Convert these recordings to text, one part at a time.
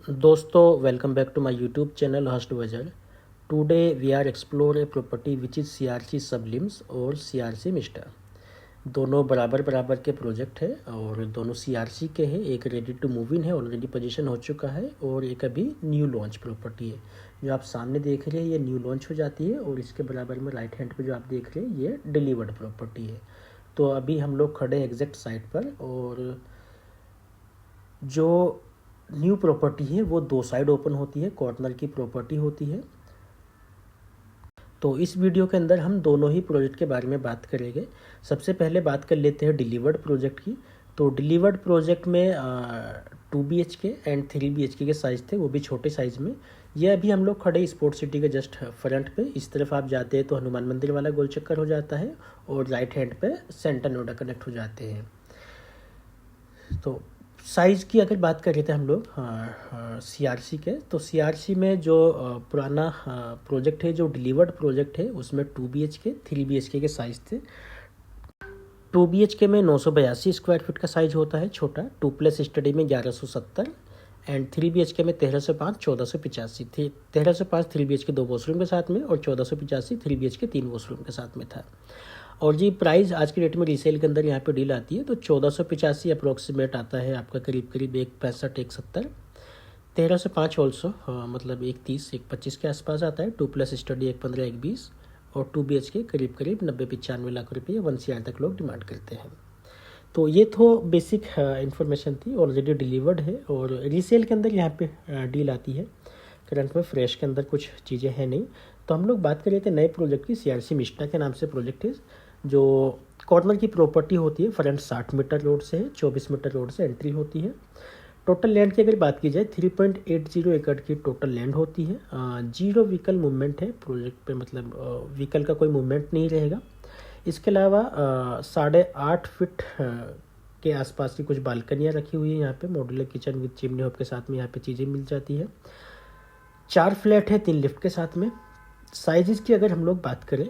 दोस्तों, welcome back to my YouTube channel हर्स्ट वजर। Today we are explore a property which is CRC sublimes और CRC mister. दोनों बराबर बराबर के प्रोजेक्ट है और दोनों सीआरसी के हैं। एक रेडी टू मूव इन है, ऑलरेडी पोजीशन हो चुका है, और एक अभी न्यू लॉन्च प्रॉपर्टी है। जो आप सामने देख रहे हैं ये न्यू लॉन्च हो जाती है, और इसके बराबर में राइट हैंड पे जो आप देख रहे हैं ये डिलीवर्ड प्रॉपर्टी है। तो अभी हम लोग खड़े हैं एग्जैक्ट साइट पर, और जो न्यू प्रॉपर्टी है वो दो साइड ओपन होती है, कॉर्नर की प्रॉपर्टी होती है। तो इस वीडियो के अंदर हम दोनों ही प्रोजेक्ट के बारे में बात करेंगे। सबसे पहले बात कर लेते हैं डिलीवर्ड प्रोजेक्ट की। तो डिलीवर्ड प्रोजेक्ट में 2 BHK एंड 3 BHK के साइज़ थे, वो भी छोटे साइज़ में। ये अभी हम लोग खड़े स्पोर्ट्स सिटी के जस्ट फ्रंट पे। इस तरफ आप जाते हैं तो हनुमान मंदिर वाला गोल चक्कर हो जाता है, और राइट हैंड पे सेंटर नोएडा कनेक्ट हो जाते हैं। तो साइज़ की अगर बात कर रहे थे हम लोग सीआरसी के, तो सीआरसी में जो पुराना प्रोजेक्ट है, जो डिलीवर्ड प्रोजेक्ट है, उसमें 2 BHK 3 BHK के साइज़ थे। 2 BHK में 982 स्क्वायर फीट का साइज़ होता है छोटा, 2+ स्टडी में 1170, एंड 3 BHK में 1305 1485 थी। 1305 3 BHK 2 वॉशरूम के साथ में, और 1485 3 BHK 3 वॉशरूम के साथ में था। और जी प्राइस आज के डेट में रीसेल के अंदर यहाँ पे डील आती है, तो 1485 अप्रोक्सीमेट आता है आपका, करीब करीब 165 170। 1305 ऑल्सो मतलब 130 125 के आसपास आता है। 2+ स्टडी 115 120, और 2 BHK करीब करीब 90-95 लाख रुपये 1 CR तक लोग डिमांड करते हैं। तो ये तो बेसिक इन्फॉर्मेशन थी, ऑलरेडी डिलीवर्ड है, और रीसेल के अंदर यहाँ पे डील आती है। करंट में फ्रेश के अंदर कुछ चीज़ें हैं नहीं। तो हम लोग बात कर रहे थे नए प्रोजेक्ट की। सीआरसी मिस्टा के नाम से प्रोजेक्ट है, जो कॉर्नर की प्रॉपर्टी होती है। फ्रंट 60 मीटर रोड से है, 24 मीटर रोड से एंट्री होती है। टोटल लैंड की अगर बात की जाए 3.80 एकड़ की टोटल लैंड होती है। 0 व्हीकल मूवमेंट है प्रोजेक्ट पे, मतलब व्हीकल का कोई मूवमेंट नहीं रहेगा। इसके अलावा 8.5 फीट के आसपास की कुछ बालकनियाँ रखी हुई है यहाँ पे। Modular kitchen with chimney hob के साथ में यहाँ पे चीज़ें मिल जाती है। 4 फ्लैट है 3 लिफ्ट के साथ में। साइजेस की अगर हम लोग बात करें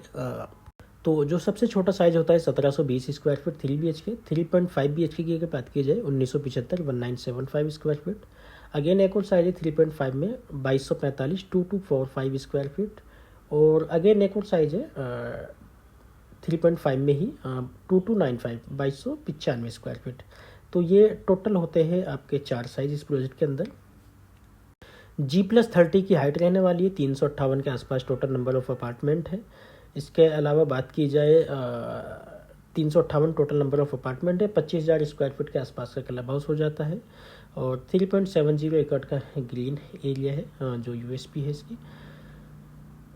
तो जो सबसे छोटा साइज होता है 1720 स्क्वायर फीट 3 BHK। 3.5 BHK की अगर बात की जाए 1975 1975 स्क्वायर फीट। अगेन एक और साइज है 3.5 में 2245 2245 स्क्वायर फीट। और अगेन एक और साइज है 3.5 में ही 2295 2295 स्क्वायर फीट। तो ये टोटल होते हैं आपके 4 साइज इस प्रोजेक्ट के अंदर। G+30 की हाइट रहने वाली है। 358 के आसपास टोटल नंबर ऑफ अपार्टमेंट है। इसके अलावा बात की जाए 358 टोटल नंबर ऑफ अपार्टमेंट है। 25,000 स्क्वायर फीट के आसपास का क्लब हाउस हो जाता है, और 3.70 एकड़ का ग्रीन एरिया है, जो यूएसपी है इसकी।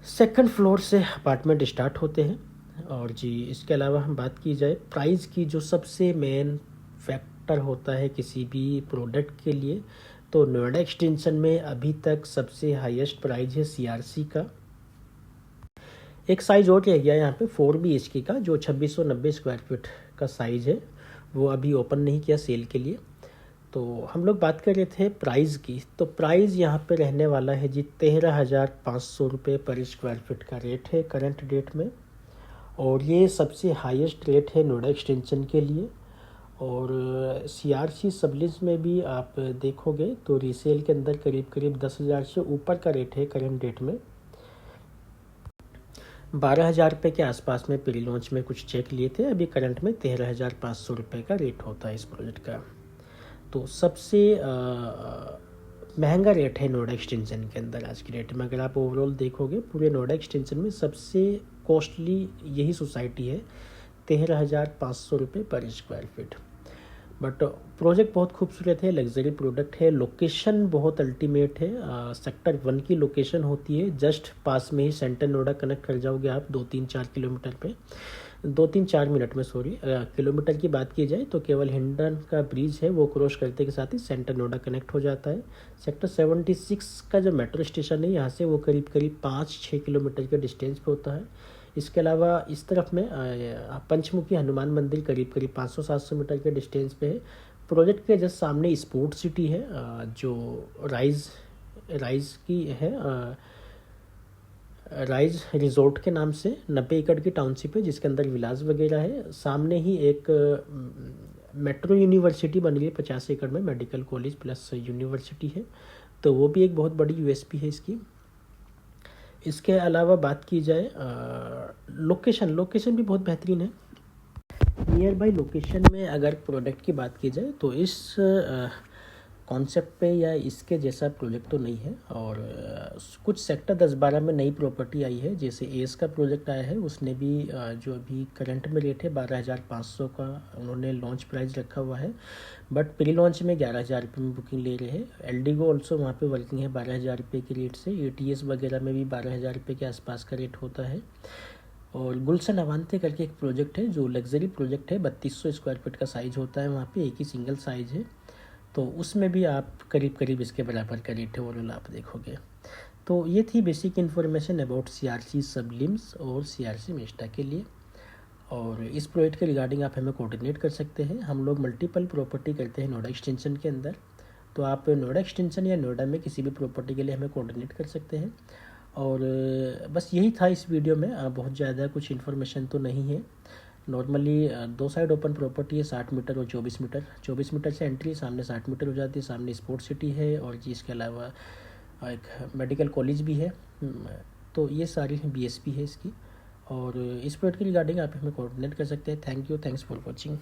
सेकंड फ्लोर से अपार्टमेंट स्टार्ट होते हैं। और जी इसके अलावा हम बात की जाए प्राइस की, जो सबसे मेन फैक्टर होता है किसी भी प्रोडक्ट के लिए, तो नोएडा एक्सटेंशन में अभी तक सबसे हाईएस्ट प्राइस है सीआरसी का। एक साइज और रह गया यहाँ पे 4 BHK का, जो 2690 स्क्वायर फीट का साइज है, वो अभी ओपन नहीं किया सेल के लिए। तो हम लोग बात कर रहे थे प्राइस की। तो प्राइस यहाँ पे रहने वाला है जी 13,500 रुपये पर स्क्वायर फीट का रेट है करंट डेट में, और ये सबसे हाईएस्ट रेट है नोएडा एक्सटेंशन के लिए। और सीआरसी सबलिस में भी आप देखोगे तो रीसेल के अंदर करीब करीब 10,000 से ऊपर का रेट है करंट डेट में। 12,000 रुपये के आसपास में प्री लॉन्च में कुछ चेक लिए थे, अभी करंट में 13,500 रुपये का रेट होता है इस प्रोजेक्ट का। तो सबसे महंगा रेट है नोएडा एक्सटेंशन के अंदर आज की डेट में। अगर आप ओवरऑल देखोगे पूरे नोएडा एक्सटेंशन में सबसे कॉस्टली यही सोसाइटी है, 13,500 रुपये पर स्क्वायर फीट। बट प्रोजेक्ट बहुत खूबसूरत है, लग्जरी प्रोडक्ट है। लोकेशन बहुत अल्टीमेट है। सेक्टर 1 की लोकेशन होती है, जस्ट पास में ही सेंटर नोएडा कनेक्ट कर जाओगे आप 2-3-4 किलोमीटर पे, 2-3-4 मिनट में, सॉरी। किलोमीटर की बात की जाए तो केवल हिंडन का ब्रिज है, वो क्रॉस करते के साथ ही सेंटर नोएडा कनेक्ट हो जाता है। सेक्टर 76 का जो मेट्रो स्टेशन है यहाँ से वो करीब करीब 5-6 किलोमीटर के डिस्टेंस पे होता है। इसके अलावा इस तरफ में पंचमुखी हनुमान मंदिर करीब करीब 500-700 मीटर के डिस्टेंस पे है। प्रोजेक्ट के जस्ट सामने स्पोर्ट सिटी है, जो राइज की है, राइज रिजोर्ट के नाम से 90 एकड़ की टाउनशिप है, जिसके अंदर विलास वगैरह है। सामने ही एक मेट्रो यूनिवर्सिटी बन रही है 50 एकड़ में, मेडिकल कॉलेज प्लस यूनिवर्सिटी है। तो वो भी एक बहुत बड़ी यूएसपी है इसकी। इसके अलावा बात की जाए लोकेशन भी बहुत बेहतरीन है। नियर बाई लोकेशन में अगर प्रोडक्ट की बात की जाए तो इस कॉन्सेप्ट पे या इसके जैसा प्रोजेक्ट तो नहीं है। और कुछ सेक्टर 10-12 में नई प्रॉपर्टी आई है, जैसे एस का प्रोजेक्ट आया है, उसने भी जो अभी करंट में रेट है 12,500 का उन्होंने लॉन्च प्राइस रखा हुआ है, बट प्री लॉन्च में 11,000 रुपये में बुकिंग ले रहे हैं। एल्डिगो ऑल्सो वहाँ पे वर्किंग है 12,000 रुपये के रेट से। एटीएस वगैरह में भी 12,000 रुपये के आसपास का रेट होता है। और गुलशन अवांते करके एक प्रोजेक्ट है जो लग्जरी प्रोजेक्ट है, 3200 स्क्वायर फीट का साइज़ होता है, वहाँ पे एक ही सिंगल साइज़ है, तो उसमें भी आप करीब करीब इसके बराबर का रेट है ओवरऑल आप देखोगे। तो ये थी basic information about CRC sublimes और सीआरसी मेस्टा के लिए। और इस प्रोजेक्ट के रिगार्डिंग आप हमें कोऑर्डिनेट कर सकते हैं। हम लोग मल्टीपल प्रॉपर्टी करते हैं नोएडा एक्सटेंशन के अंदर, तो आप नोएडा एक्सटेंशन या नोएडा में किसी भी प्रॉपर्टी के लिए हमें कोऑर्डिनेट कर सकते हैं। और बस यही था इस वीडियो में, बहुत ज़्यादा कुछ इन्फॉर्मेशन तो नहीं है। नॉर्मली 2 साइड ओपन प्रॉपर्टी है, 60 मीटर और 24 मीटर। 24 मीटर से एंट्री, सामने 60 मीटर हो जाती है, सामने स्पोर्ट सिटी है और जी इसके अलावा एक मेडिकल कॉलेज भी है। तो ये सारी बीएसपी है इसकी। और इस प्रोजेक्ट के रिगार्डिंग आप हमें कोऑर्डिनेट कर सकते हैं। Thank you, thanks for watching.